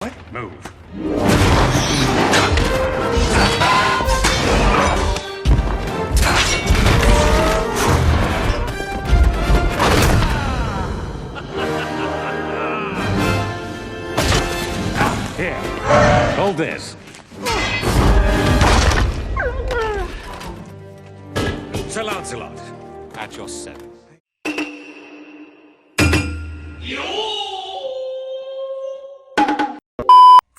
What? Move. Here, hold this. Sir Lancelot, at your service.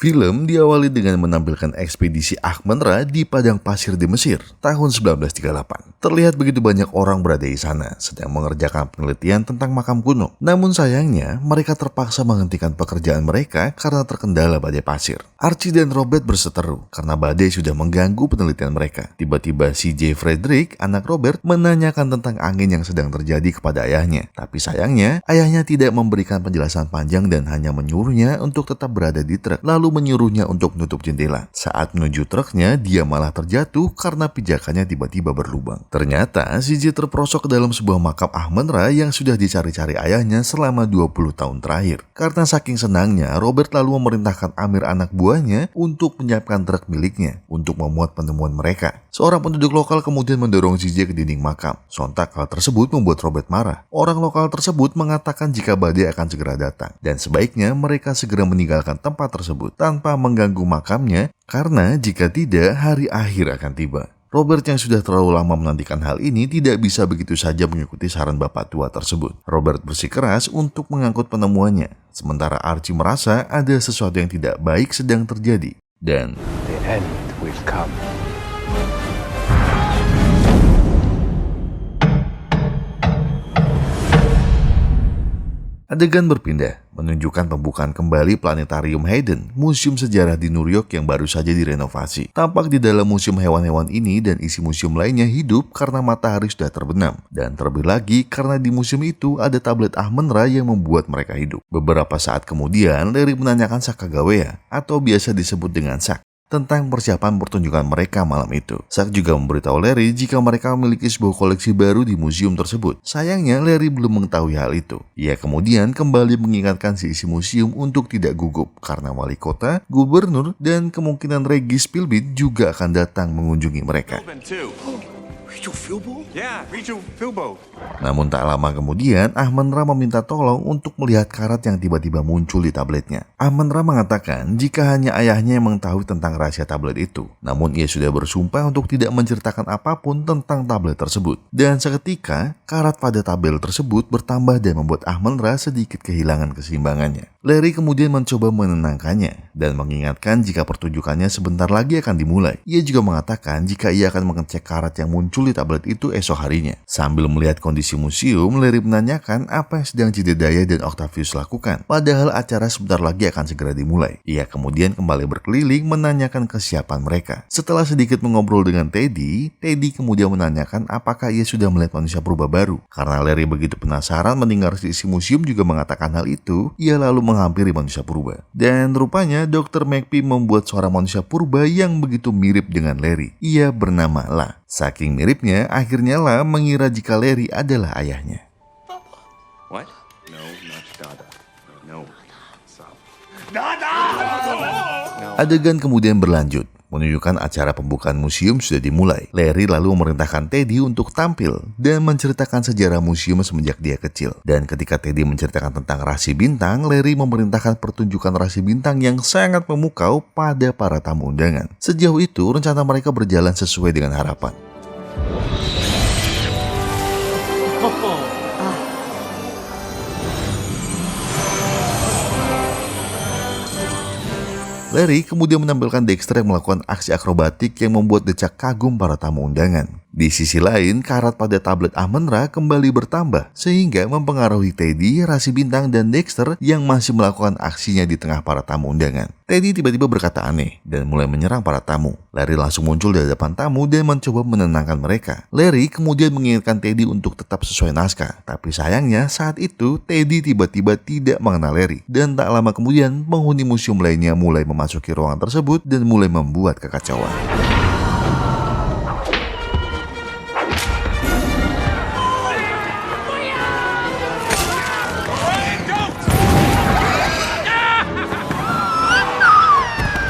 Film diawali dengan menampilkan ekspedisi Ahmenra di padang pasir di Mesir tahun 1938. Terlihat begitu banyak orang berada di sana sedang mengerjakan penelitian tentang makam kuno. Namun sayangnya mereka terpaksa menghentikan pekerjaan mereka karena terkendala badai pasir. Archie dan Robert berseteru karena badai sudah mengganggu penelitian mereka. Tiba-tiba CJ Frederick, anak Robert, menanyakan tentang angin yang sedang terjadi kepada ayahnya. Tapi sayangnya ayahnya tidak memberikan penjelasan panjang dan hanya menyuruhnya untuk tetap berada di truk. Lalu menyuruhnya untuk menutup jendela. Saat menuju truknya, dia malah terjatuh karena pijakannya tiba-tiba berlubang. Ternyata, CJ terperosok ke dalam sebuah makam Ahmenra yang sudah dicari-cari ayahnya selama 20 tahun terakhir. Karena saking senangnya, Robert lalu memerintahkan Amir anak buahnya untuk menyiapkan truk miliknya untuk memuat penemuan mereka. Seorang penduduk lokal kemudian mendorong CJ ke dinding makam. Sontak hal tersebut membuat Robert marah. Orang lokal tersebut mengatakan jika badai akan segera datang dan sebaiknya mereka segera meninggalkan tempat tersebut tanpa mengganggu makamnya karena jika tidak hari akhir akan tiba. Robert yang sudah terlalu lama menantikan hal ini tidak bisa begitu saja mengikuti saran bapak tua tersebut. Robert bersikeras untuk mengangkut penemuannya, sementara Archie merasa ada sesuatu yang tidak baik sedang terjadi. Dan The end will come. adegan berpindah, menunjukkan pembukaan kembali Planetarium Hayden, museum sejarah di New York yang baru saja direnovasi. Tampak di dalam museum hewan-hewan ini dan isi museum lainnya hidup karena matahari sudah terbenam. Dan terlebih lagi karena di museum itu ada tablet Ahmenra yang membuat mereka hidup. Beberapa saat kemudian, Larry menanyakan Sacagawea, atau biasa disebut dengan Sac, tentang persiapan pertunjukan mereka malam itu. Sac juga memberitahu Larry jika mereka memiliki sebuah koleksi baru di museum tersebut. Sayangnya Larry belum mengetahui hal itu. Ia kemudian kembali mengingatkan si isi museum untuk tidak gugup karena wali kota, gubernur, dan kemungkinan Regis Philbin juga akan datang mengunjungi mereka. Rachel Philbo? Yeah, Rachel Philbo. Namun tak lama kemudian, Ahmenra meminta tolong untuk melihat karat yang tiba-tiba muncul di tabletnya. Ahmenra mengatakan jika hanya ayahnya yang mengetahui tentang rahasia tablet itu. Namun ia sudah bersumpah untuk tidak menceritakan apapun tentang tablet tersebut. Dan seketika, karat pada tabel tersebut bertambah dan membuat Ahmenra sedikit kehilangan keseimbangannya. Larry kemudian mencoba menenangkannya dan mengingatkan jika pertunjukannya sebentar lagi akan dimulai. Ia juga mengatakan jika ia akan mengecek karat yang muncul di tablet itu esok harinya. Sambil melihat kondisi museum, Larry menanyakan apa yang sedang Jedediah dan Octavius lakukan. Padahal acara sebentar lagi akan segera dimulai. Ia kemudian kembali berkeliling menanyakan kesiapan mereka. Setelah sedikit mengobrol dengan Teddy kemudian menanyakan apakah ia sudah melihat manusia purba baru. Karena Larry begitu penasaran mendengar isi museum juga mengatakan hal itu, ia lalu menghampiri manusia purba. Dan rupanya Dr. McPhee membuat suara manusia purba yang begitu mirip dengan Larry. Ia bernama La. Saking miripnya, akhirnya La mengira jika Larry adalah ayahnya. What? No, not Dada. No. Stop. Dada! No. Adegan kemudian berlanjut, menunjukkan acara pembukaan museum sudah dimulai. Larry lalu memerintahkan Teddy untuk tampil dan menceritakan sejarah museum semenjak dia kecil. Dan ketika Teddy menceritakan tentang rasi bintang, Larry memerintahkan pertunjukan rasi bintang yang sangat memukau pada para tamu undangan. Sejauh itu, rencana mereka berjalan sesuai dengan harapan. Larry kemudian menampilkan Dexter yang melakukan aksi akrobatik yang membuat decak kagum para tamu undangan. Di sisi lain, karat pada tablet Ahmenra kembali bertambah sehingga mempengaruhi Teddy, rasi bintang, dan Dexter yang masih melakukan aksinya di tengah para tamu undangan. Teddy tiba-tiba berkata aneh dan mulai menyerang para tamu. Larry langsung muncul di hadapan tamu dan mencoba menenangkan mereka. Larry kemudian mengingatkan Teddy untuk tetap sesuai naskah. Tapi sayangnya saat itu Teddy tiba-tiba tidak mengenal Larry. Dan tak lama kemudian penghuni museum lainnya mulai memasuki ruangan tersebut dan mulai membuat kekacauan.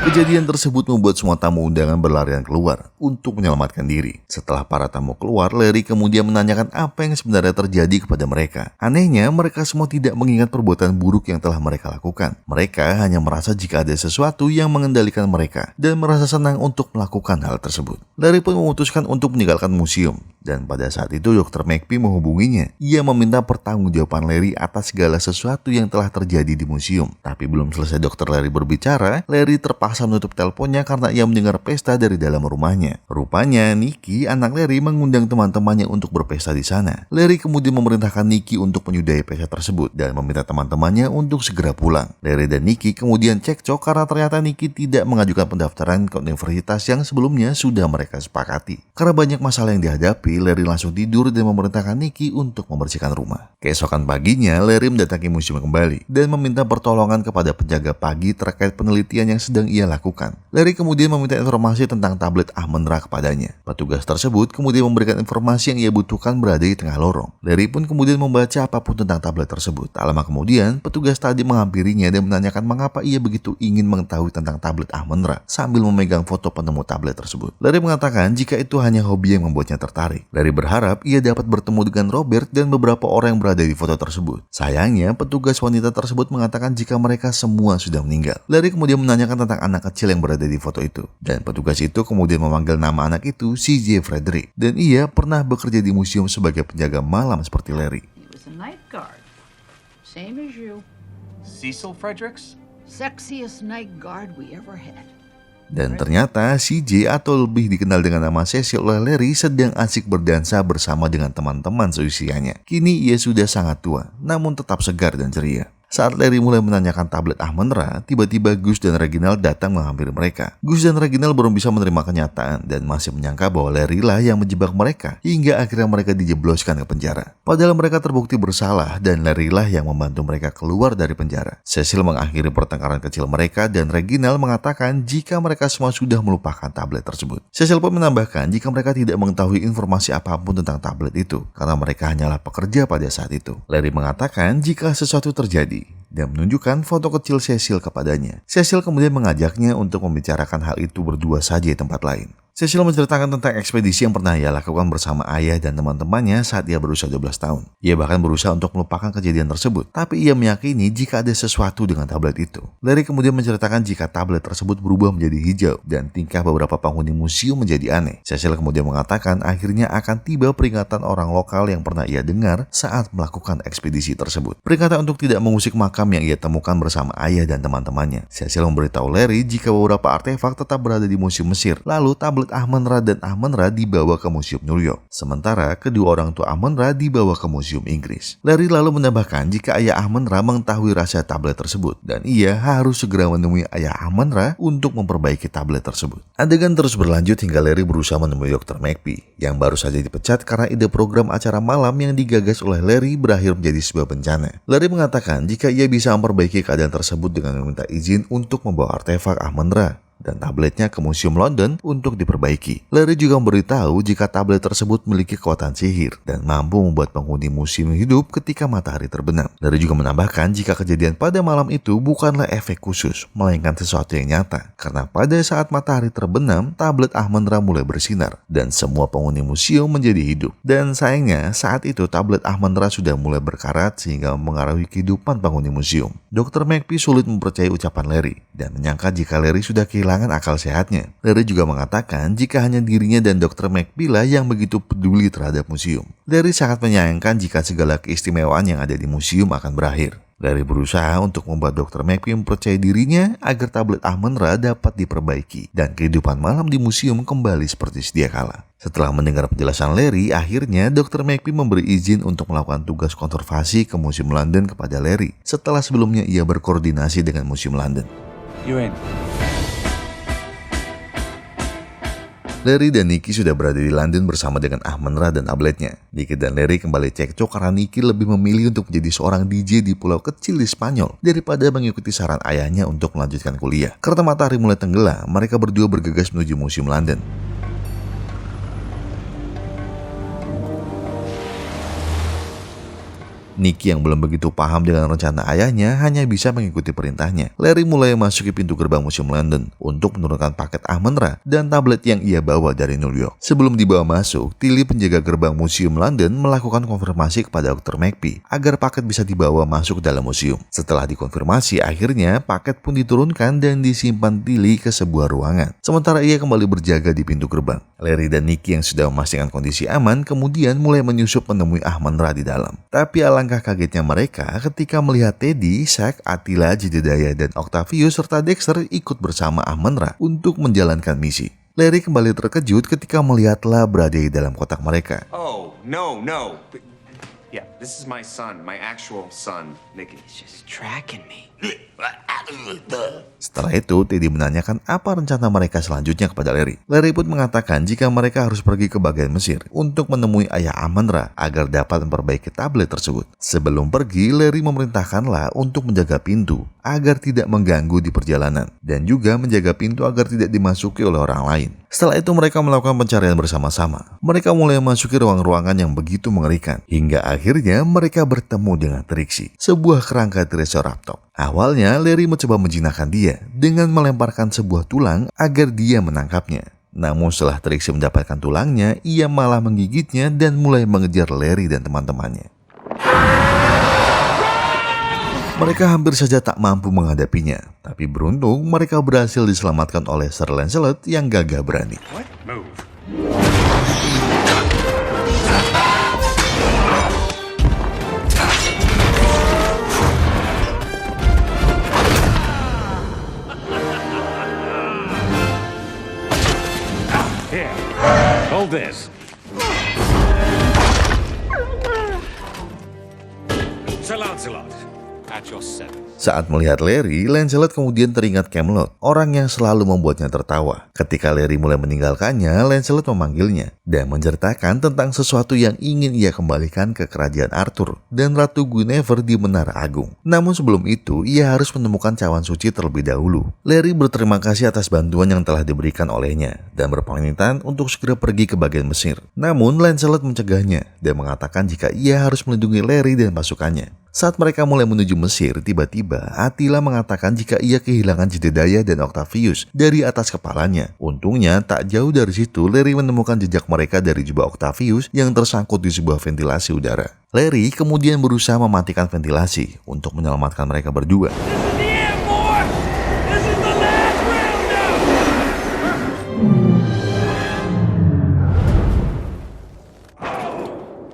Kejadian tersebut membuat semua tamu undangan berlarian keluar untuk menyelamatkan diri. Setelah para tamu keluar, Larry kemudian menanyakan apa yang sebenarnya terjadi kepada mereka. Anehnya, mereka semua tidak mengingat perbuatan buruk yang telah mereka lakukan. Mereka hanya merasa jika ada sesuatu yang mengendalikan mereka dan merasa senang untuk melakukan hal tersebut. Larry pun memutuskan untuk meninggalkan museum. Dan pada saat itu Dr. McPhee menghubunginya. Ia meminta pertanggungjawaban Larry atas segala sesuatu yang telah terjadi di museum. Tapi belum selesai Dr. Larry berbicara, Larry terpaksa menutup teleponnya karena ia mendengar pesta dari dalam rumahnya. Rupanya Nikki, anak Larry, mengundang teman-temannya untuk berpesta di sana. Larry kemudian memerintahkan Nikki untuk menyudahi pesta tersebut dan meminta teman-temannya untuk segera pulang. Larry dan Nikki kemudian cekcok karena ternyata Nikki tidak mengajukan pendaftaran ke universitas yang sebelumnya sudah mereka sepakati. Karena banyak masalah yang dihadapi, Larry langsung tidur dan memerintahkan Nikki untuk membersihkan rumah. Keesokan paginya, Larry mendatangi museum kembali dan meminta pertolongan kepada penjaga pagi terkait penelitian yang sedang ia lakukan. Larry kemudian meminta informasi tentang tablet Ahman-Ra kepadanya. Petugas tersebut kemudian memberikan informasi yang ia butuhkan berada di tengah lorong. Larry pun kemudian membaca apapun tentang tablet tersebut. Tak lama kemudian, petugas tadi menghampirinya dan menanyakan mengapa ia begitu ingin mengetahui tentang tablet Ahman-Ra sambil memegang foto penemu tablet tersebut. Larry mengatakan jika itu hanya hobi yang membuatnya tertarik. Larry berharap ia dapat bertemu dengan Robert dan beberapa orang yang berada di foto tersebut. Sayangnya, petugas wanita tersebut mengatakan jika mereka semua sudah meninggal. Larry kemudian menanyakan tentang anak kecil yang berada di foto itu. Dan petugas itu kemudian memanggil nama anak itu CJ Frederick. Dan ia pernah bekerja di museum sebagai penjaga malam seperti Larry. He was a night guard. Same as you. Cecil Fredericks? Sexiest night guard we ever had. Dan ternyata CJ atau lebih dikenal dengan nama Cecil oleh Larry sedang asik berdansa bersama dengan teman-teman seusianya. Kini ia sudah sangat tua, namun tetap segar dan ceria. Saat Larry mulai menanyakan tablet Ahman-Ra, tiba-tiba Gus dan Reginald datang menghampiri mereka. Gus dan Reginald belum bisa menerima kenyataan dan masih menyangka bahwa Larry lah yang menjebak mereka hingga akhirnya mereka dijebloskan ke penjara. Padahal mereka terbukti bersalah dan Larry lah yang membantu mereka keluar dari penjara. Cecil mengakhiri pertengkaran kecil mereka dan Reginald mengatakan jika mereka semua sudah melupakan tablet tersebut. Cecil pun menambahkan jika mereka tidak mengetahui informasi apapun tentang tablet itu karena mereka hanyalah pekerja pada saat itu. Larry mengatakan jika sesuatu terjadi dan menunjukkan foto kecil Cecil kepadanya. Cecil kemudian mengajaknya untuk membicarakan hal itu berdua saja di tempat lain. Cecil menceritakan tentang ekspedisi yang pernah ia lakukan bersama ayah dan teman-temannya saat ia berusia 12 tahun. Ia bahkan berusaha untuk melupakan kejadian tersebut, tapi ia meyakini jika ada sesuatu dengan tablet itu. Larry kemudian menceritakan jika tablet tersebut berubah menjadi hijau dan tingkah beberapa penghuni museum menjadi aneh. Cecil kemudian mengatakan akhirnya akan tiba peringatan orang lokal yang pernah ia dengar saat melakukan ekspedisi tersebut. Peringatan untuk tidak mengusik makam yang ia temukan bersama ayah dan teman-temannya. Cecil memberitahu Larry jika beberapa artefak tetap berada di museum Mesir, lalu tablet Ahman-Ra dan Ahman-Ra dibawa ke museum New York. Sementara kedua orang tua Ahman-Ra dibawa ke museum Inggris. Larry lalu menambahkan jika ayah Ahman-Ra mengetahui rahasia tablet tersebut dan ia harus segera menemui ayah Ahman-Ra untuk memperbaiki tablet tersebut. Adegan terus berlanjut hingga Larry berusaha menemui Dr. McPhee yang baru saja dipecat karena ide program acara malam yang digagas oleh Larry berakhir menjadi sebuah bencana. Larry mengatakan jika ia bisa memperbaiki keadaan tersebut dengan meminta izin untuk membawa artefak Ahman-Ra dan tabletnya ke Museum London untuk diperbaiki. Larry juga memberitahu jika tablet tersebut memiliki kekuatan sihir dan mampu membuat penghuni museum hidup ketika matahari terbenam. Larry juga menambahkan jika kejadian pada malam itu bukanlah efek khusus, melainkan sesuatu yang nyata. Karena pada saat matahari terbenam, tablet Ahman-Ra mulai bersinar dan semua penghuni museum menjadi hidup. Dan sayangnya, saat itu tablet Ahman-Ra sudah mulai berkarat sehingga mengaruhi kehidupan penghuni museum. Dr. McPhee sulit mempercayai ucapan Larry dan menyangka jika Larry sudah kehilangan akal sehatnya. Larry juga mengatakan jika hanya dirinya dan Dr. McPhee lah yang begitu peduli terhadap museum. Larry sangat menyayangkan jika segala keistimewaan yang ada di museum akan berakhir. Larry berusaha untuk membuat Dr. McPhee mempercayai dirinya agar tablet Ahman-Ra dapat diperbaiki dan kehidupan malam di museum kembali seperti sedia kala. Setelah mendengar penjelasan Larry, akhirnya Dr. McPhee memberi izin untuk melakukan tugas konservasi ke Museum London kepada Larry setelah sebelumnya ia berkoordinasi dengan Museum London. Larry dan Nikki sudah berada di London bersama dengan Ahman-Ra dan tabletnya. Nikki dan Larry kembali cekcok karena Nikki lebih memilih untuk menjadi seorang DJ di pulau kecil di Spanyol daripada mengikuti saran ayahnya untuk melanjutkan kuliah. Karena matahari mulai tenggelam, mereka berdua bergegas menuju Museum London. Nicky yang belum begitu paham dengan rencana ayahnya hanya bisa mengikuti perintahnya. Larry mulai masuki pintu gerbang Museum London untuk menurunkan paket Ahman-Ra dan tablet yang ia bawa dari New York. Sebelum dibawa masuk, Tilly penjaga gerbang Museum London melakukan konfirmasi kepada Dr. McPhee agar paket bisa dibawa masuk ke dalam museum. Setelah dikonfirmasi, akhirnya paket pun diturunkan dan disimpan Tilly ke sebuah ruangan. Sementara ia kembali berjaga di pintu gerbang. Larry dan Nicky yang sudah memastikan kondisi aman kemudian mulai menyusup menemui Ahman-Ra di dalam. Tapi alangkah kagetnya mereka ketika melihat Teddy, Zack, Attila, Jedediah, dan Octavius serta Dexter ikut bersama Ahman-Ra untuk menjalankan misi. Larry kembali terkejut ketika melihatlah berada di dalam kotak mereka. Oh, no. Yeah, this is my son, my actual son, Nicky. He's just tracking me. Setelah itu, Teddy menanyakan apa rencana mereka selanjutnya kepada Larry. Larry pun mengatakan jika mereka harus pergi ke bagian Mesir untuk menemui ayah Ahman-Ra agar dapat memperbaiki tablet tersebut. Sebelum pergi, Larry memerintahkanlah untuk menjaga pintu agar tidak mengganggu di perjalanan dan juga menjaga pintu agar tidak dimasuki oleh orang lain. Setelah itu mereka melakukan pencarian bersama-sama. Mereka mulai memasuki ruang-ruangan yang begitu mengerikan hingga akhirnya mereka bertemu dengan Trixie, sebuah kerangka Triceratops. Awalnya Larry mencoba menjinakkan dia dengan melemparkan sebuah tulang agar dia menangkapnya. Namun setelah Trixie mendapatkan tulangnya, ia malah menggigitnya dan mulai mengejar Larry dan teman-temannya. Mereka hampir saja tak mampu menghadapinya, tapi beruntung mereka berhasil diselamatkan oleh Sir Lancelot yang gagah berani. What? Move. Here, hold this. Sir Lancelot, at your service. Saat melihat Larry, Lancelot kemudian teringat Camelot, orang yang selalu membuatnya tertawa. Ketika Larry mulai meninggalkannya, Lancelot memanggilnya dan menceritakan tentang sesuatu yang ingin ia kembalikan ke kerajaan Arthur dan Ratu Guinevere di Menara Agung. Namun sebelum itu, ia harus menemukan cawan suci terlebih dahulu. Larry berterima kasih atas bantuan yang telah diberikan olehnya dan berpamitan untuk segera pergi ke bagian Mesir. Namun Lancelot mencegahnya dan mengatakan jika ia harus melindungi Larry dan pasukannya. Saat mereka mulai menuju Mesir, tiba-tiba Attila mengatakan jika ia kehilangan Jedediah dan Octavius dari atas kepalanya. Untungnya, tak jauh dari situ, Larry menemukan jejak mereka dari jubah Octavius yang tersangkut di sebuah ventilasi udara. Larry kemudian berusaha mematikan ventilasi untuk menyelamatkan mereka berdua.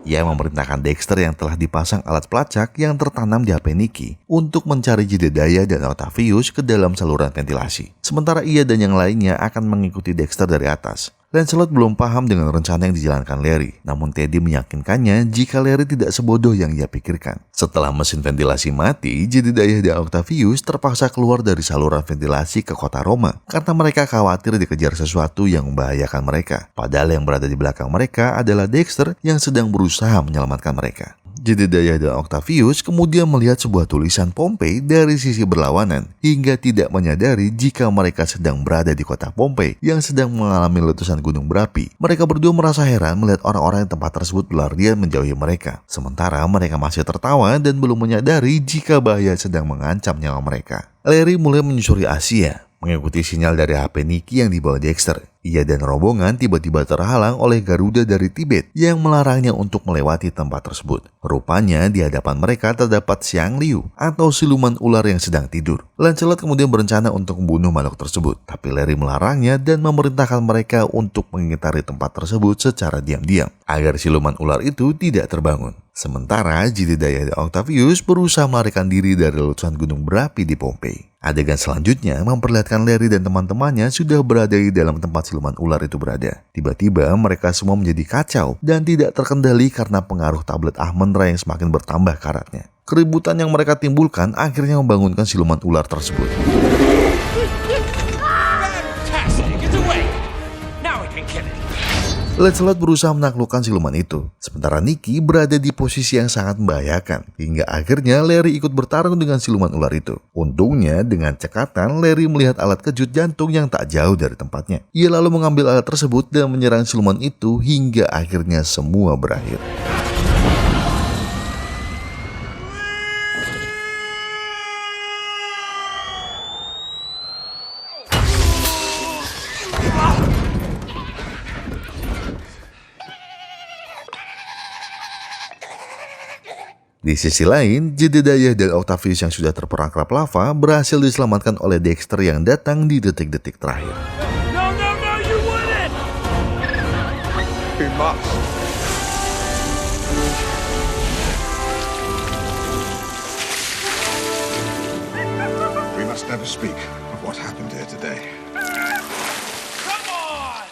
Ia memerintahkan Dexter yang telah dipasang alat pelacak yang tertanam di HP Nicky untuk mencari Jedediah dan Octavius ke dalam saluran ventilasi. Sementara ia dan yang lainnya akan mengikuti Dexter dari atas. Lancelot belum paham dengan rencana yang dijalankan Larry, namun Teddy meyakinkannya jika Larry tidak sebodoh yang ia pikirkan. Setelah mesin ventilasi mati, Jedediah dan Octavius terpaksa keluar dari saluran ventilasi ke kota Roma karena mereka khawatir dikejar sesuatu yang membahayakan mereka. Padahal yang berada di belakang mereka adalah Dexter yang sedang berusaha menyelamatkan mereka. Jedediah dan Octavius kemudian melihat sebuah tulisan Pompei dari sisi berlawanan hingga tidak menyadari jika mereka sedang berada di kota Pompei yang sedang mengalami letusan gunung berapi. Mereka berdua merasa heran melihat orang-orang di tempat tersebut berlarian menjauhi mereka. Sementara mereka masih tertawa dan belum menyadari jika bahaya sedang mengancam nyawa mereka. Larry mulai menyusuri Asia, mengikuti sinyal dari HP Nicky yang dibawa Dexter. Ia dan rombongan tiba-tiba terhalang oleh Garuda dari Tibet yang melarangnya untuk melewati tempat tersebut. Rupanya di hadapan mereka terdapat Xiang Liu atau siluman ular yang sedang tidur. Lancelot kemudian berencana untuk membunuh makhluk tersebut, tapi Larry melarangnya dan memerintahkan mereka untuk mengitari tempat tersebut secara diam-diam agar siluman ular itu tidak terbangun. Sementara Jedediah dan Octavius berusaha melarikan diri dari letusan gunung berapi di Pompei. Adegan selanjutnya memperlihatkan Larry dan teman-temannya sudah berada di dalam tempat siluman ular itu berada. Tiba-tiba mereka semua menjadi kacau dan tidak terkendali karena pengaruh tablet Ahman-Ra yang semakin bertambah karatnya. Keributan yang mereka timbulkan akhirnya membangunkan siluman ular tersebut. Lancelot berusaha menaklukkan siluman itu, sementara Nicky berada di posisi yang sangat membahayakan, hingga akhirnya Larry ikut bertarung dengan siluman ular itu. Untungnya, dengan cekatan, Larry melihat alat kejut jantung yang tak jauh dari tempatnya. Ia lalu mengambil alat tersebut dan menyerang siluman itu hingga akhirnya semua berakhir. Di sisi lain, Jedediah dan Octavius yang sudah terperangkap lava berhasil diselamatkan oleh Dexter yang datang di detik-detik terakhir. You wouldn't! We must. We must never speak of what happened here today.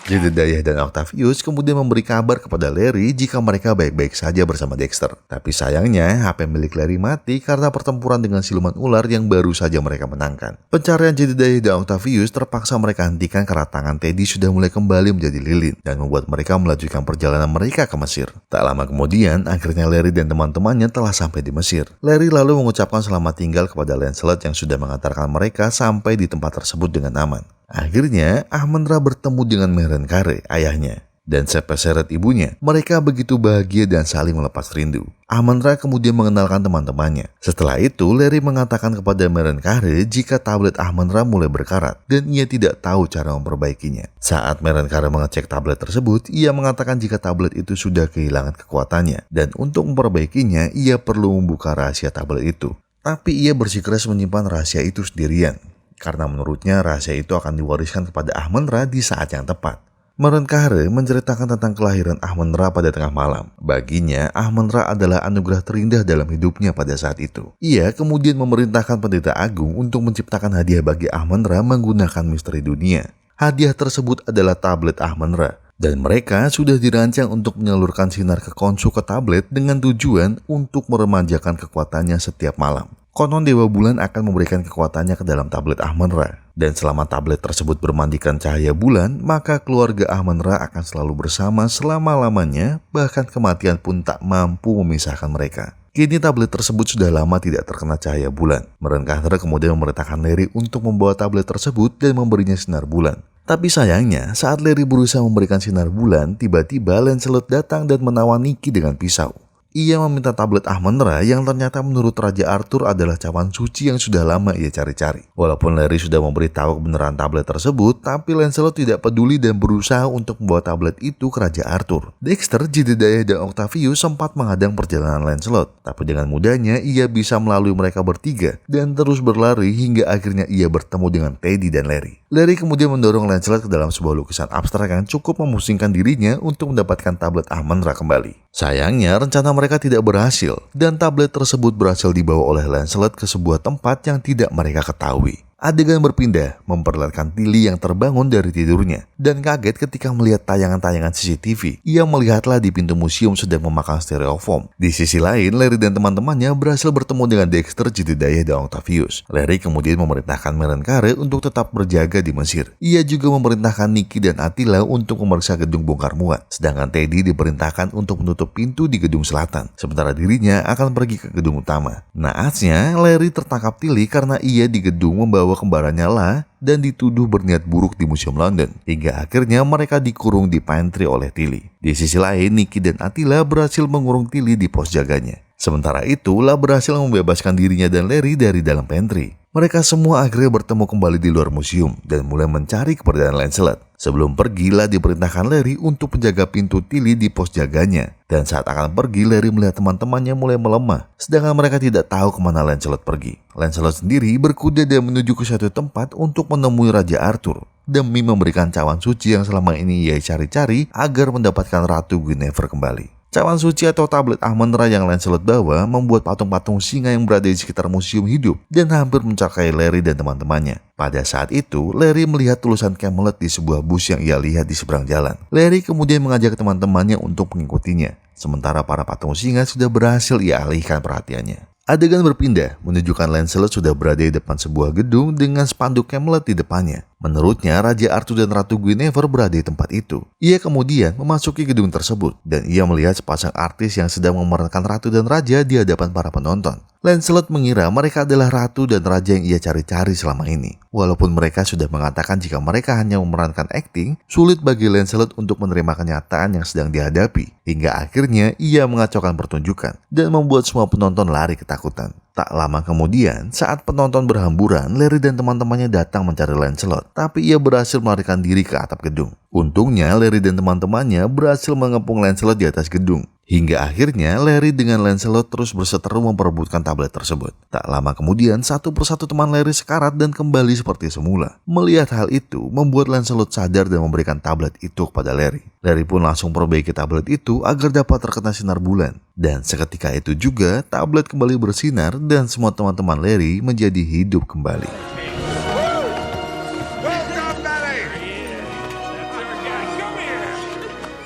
Jedediah dan Octavius kemudian memberi kabar kepada Larry jika mereka baik-baik saja bersama Dexter. Tapi sayangnya HP milik Larry mati karena pertempuran dengan siluman ular yang baru saja mereka menangkan. Pencarian Jedediah dan Octavius terpaksa mereka hentikan karena tangan Teddy sudah mulai kembali menjadi lilin dan membuat mereka melanjutkan perjalanan mereka ke Mesir. Tak lama kemudian, akhirnya Larry dan teman-temannya telah sampai di Mesir. Larry lalu mengucapkan selamat tinggal kepada Lancelot yang sudah mengantarkan mereka sampai di tempat tersebut dengan aman. Akhirnya, Ahman-Ra bertemu dengan Merenkare, ayahnya, dan Sepeseret ibunya. Mereka begitu bahagia dan saling melepas rindu. Ahman-Ra kemudian mengenalkan teman-temannya. Setelah itu, Larry mengatakan kepada Merenkare jika tablet Ahman-Ra mulai berkarat dan ia tidak tahu cara memperbaikinya. Saat Merenkare mengecek tablet tersebut, ia mengatakan jika tablet itu sudah kehilangan kekuatannya dan untuk memperbaikinya, ia perlu membuka rahasia tablet itu. Tapi ia bersikeras menyimpan rahasia itu sendirian, karena menurutnya rahasia itu akan diwariskan kepada Ahman-Ra di saat yang tepat. Merenkare menceritakan tentang kelahiran Ahman-Ra pada tengah malam. Baginya, Ahman-Ra adalah anugerah terindah dalam hidupnya pada saat itu. Ia kemudian memerintahkan pendeta agung untuk menciptakan hadiah bagi Ahman-Ra menggunakan misteri dunia. Hadiah tersebut adalah tablet Ahman-Ra, dan mereka sudah dirancang untuk menyalurkan sinar kekonsu ke tablet dengan tujuan untuk meremajakan kekuatannya setiap malam. Konon Dewa Bulan akan memberikan kekuatannya ke dalam tablet Ahman-Ra. Dan selama tablet tersebut bermandikan cahaya bulan, maka keluarga Ahman-Ra akan selalu bersama selama-lamanya, bahkan kematian pun tak mampu memisahkan mereka. Kini tablet tersebut sudah lama tidak terkena cahaya bulan. Merenkare kemudian memerintahkan Larry untuk membawa tablet tersebut dan memberinya sinar bulan. Tapi sayangnya, saat Larry berusaha memberikan sinar bulan, tiba-tiba Lancelot datang dan menawan Nicky dengan pisau. Ia meminta tablet Ahman-Ra yang ternyata menurut Raja Arthur adalah cawan suci yang sudah lama ia cari-cari. Walaupun Larry sudah memberitahu kebenaran tablet tersebut, tapi Lancelot tidak peduli dan berusaha untuk membawa tablet itu ke Raja Arthur. Dexter, Jedediah, dan Octavius sempat menghadang perjalanan Lancelot, tapi dengan mudahnya ia bisa melalui mereka bertiga dan terus berlari hingga akhirnya ia bertemu dengan Teddy dan Larry. Larry kemudian mendorong Lancelot ke dalam sebuah lukisan abstrak yang cukup memusingkan dirinya untuk mendapatkan tablet Ahman-Ra kembali. Sayangnya, rencana mereka tidak berhasil dan tablet tersebut berhasil dibawa oleh Lancelot ke sebuah tempat yang tidak mereka ketahui. Adegan berpindah memperlihatkan Tilly yang terbangun dari tidurnya dan kaget ketika melihat tayangan-tayangan CCTV. Ia melihatlah di pintu museum sedang memakan stereofoam. Di sisi lain, Larry dan teman-temannya berhasil bertemu dengan Dexter, Jedediah, dan Octavius. Larry kemudian memerintahkan Merenkare untuk tetap berjaga di Mesir. Ia juga memerintahkan Nicky dan Attila untuk memeriksa gedung bongkar muat, sedangkan Teddy diperintahkan untuk menutup pintu di gedung selatan, sementara dirinya akan pergi ke gedung utama. Naasnya, Larry tertangkap Tilly karena ia di gedung membawa kembarannya lah dan dituduh berniat buruk di Museum London, hingga akhirnya mereka dikurung di pantry oleh Tilly. Di sisi lain, Nicky dan Attila berhasil mengurung Tilly di pos jaganya. Sementara itu, La berhasil membebaskan dirinya dan Larry dari dalam pantry. Mereka semua akhirnya bertemu kembali di luar museum dan mulai mencari keberadaan Lancelot. Sebelum pergi, La diperintahkan Larry untuk menjaga pintu Tilly di pos jaganya. Dan saat akan pergi, Larry melihat teman-temannya mulai melemah, sedangkan mereka tidak tahu kemana Lancelot pergi. Lancelot sendiri berkuda dan menuju ke suatu tempat untuk menemui Raja Arthur demi memberikan cawan suci yang selama ini ia cari-cari agar mendapatkan Ratu Guinevere kembali. Cawan suci atau tablet Ahman-Ra yang Lancelot bawa membuat patung-patung singa yang berada di sekitar museum hidup dan hampir mencakai Larry dan teman-temannya. Pada saat itu, Larry melihat tulisan Camelot di sebuah bus yang ia lihat di seberang jalan. Larry kemudian mengajak teman-temannya untuk mengikutinya, sementara para patung singa sudah berhasil ia alihkan perhatiannya. Adegan berpindah menunjukkan Lancelot sudah berada di depan sebuah gedung dengan spanduk Camelot di depannya. Menurutnya, Raja Arthur dan Ratu Guinevere berada di tempat itu. Ia kemudian memasuki gedung tersebut dan ia melihat sepasang artis yang sedang memerankan Ratu dan Raja di hadapan para penonton. Lancelot mengira mereka adalah Ratu dan Raja yang ia cari-cari selama ini. Walaupun mereka sudah mengatakan jika mereka hanya memerankan akting, sulit bagi Lancelot untuk menerima kenyataan yang sedang dihadapi. Hingga akhirnya ia mengacaukan pertunjukan dan membuat semua penonton lari ketakutan. Tak lama kemudian, saat penonton berhamburan, Larry dan teman-temannya datang mencari Lancelot, tapi ia berhasil melarikan diri ke atap gedung. Untungnya, Larry dan teman-temannya berhasil mengepung Lancelot di atas gedung. Hingga akhirnya Larry dengan Lancelot terus berseteru memperebutkan tablet tersebut. Tak lama kemudian satu persatu teman Larry sekarat dan kembali seperti semula. Melihat hal itu membuat Lancelot sadar dan memberikan tablet itu kepada Larry. Larry pun langsung perbaiki tablet itu agar dapat terkena sinar bulan. Dan seketika itu juga tablet kembali bersinar dan semua teman-teman Larry menjadi hidup kembali.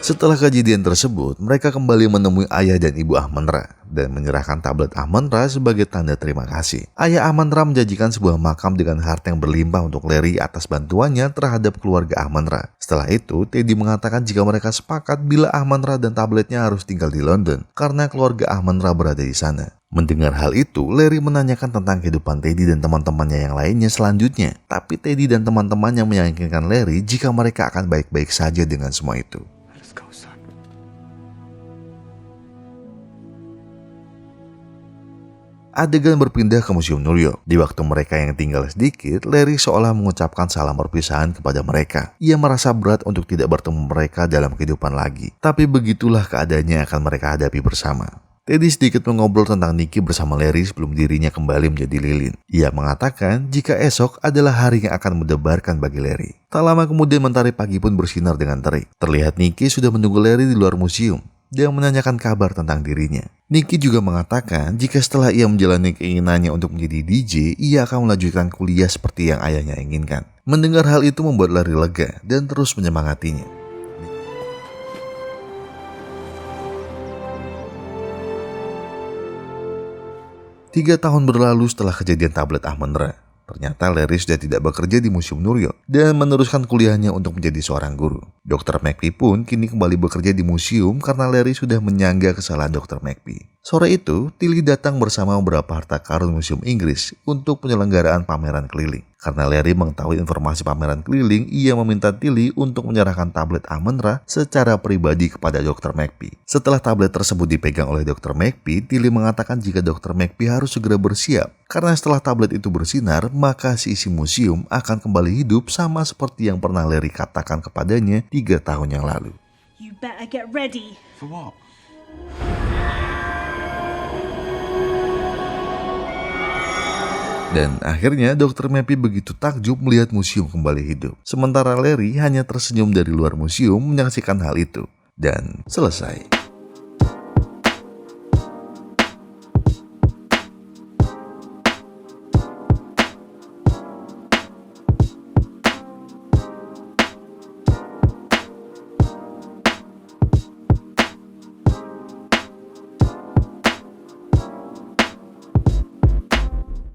Setelah kejadian tersebut, mereka kembali menemui ayah dan ibu Ahman-Ra dan menyerahkan tablet Ahman-Ra sebagai tanda terima kasih. Ayah Ahman-Ra menjanjikan sebuah makam dengan harta yang berlimpah untuk Larry atas bantuannya terhadap keluarga Ahman-Ra. Setelah itu, Teddy mengatakan jika mereka sepakat bila Ahman-Ra dan tabletnya harus tinggal di London karena keluarga Ahman-Ra berada di sana. Mendengar hal itu, Larry menanyakan tentang kehidupan Teddy dan teman-temannya yang lainnya selanjutnya. Tapi Teddy dan teman-temannya meyakinkan Larry jika mereka akan baik-baik saja dengan semua itu. Adegan berpindah ke Museum New York. Di waktu mereka yang tinggal sedikit, Larry seolah mengucapkan salam perpisahan kepada mereka. Ia merasa berat untuk tidak bertemu mereka dalam kehidupan lagi. Tapi begitulah keadaannya akan mereka hadapi bersama. Teddy sedikit mengobrol tentang Nicky bersama Larry sebelum dirinya kembali menjadi lilin. Ia mengatakan jika esok adalah hari yang akan mendebarkan bagi Larry. Tak lama kemudian mentari pagi pun bersinar dengan terik. Terlihat Nicky sudah menunggu Larry di luar museum. Dia menanyakan kabar tentang dirinya. Nicky juga mengatakan jika setelah ia menjalani keinginannya untuk menjadi DJ, ia akan melanjutkan kuliah seperti yang ayahnya inginkan. Mendengar hal itu membuat Larry lega dan terus menyemangatinya. Tiga tahun berlalu setelah kejadian tablet Ahman-Ra. Ternyata Larry sudah tidak bekerja di Museum New York dan meneruskan kuliahnya untuk menjadi seorang guru. Dr. McPhee pun kini kembali bekerja di museum karena Larry sudah menyangga kesalahan Dr. McPhee. Sore itu, Tilly datang bersama beberapa harta karun Museum Inggris untuk penyelenggaraan pameran keliling. Karena Larry mengetahui informasi pameran keliling, ia meminta Tilly untuk menyerahkan tablet Ahman-Ra secara pribadi kepada Dr. McPhee. Setelah tablet tersebut dipegang oleh Dr. McPhee, Tilly mengatakan jika Dr. McPhee harus segera bersiap. Karena setelah tablet itu bersinar, maka si isi museum akan kembali hidup sama seperti yang pernah Larry katakan kepadanya 3 tahun yang lalu. You better get ready. For what? Dan akhirnya Dr. McPhee begitu takjub melihat museum kembali hidup. Sementara Larry hanya tersenyum dari luar museum menyaksikan hal itu. Dan selesai.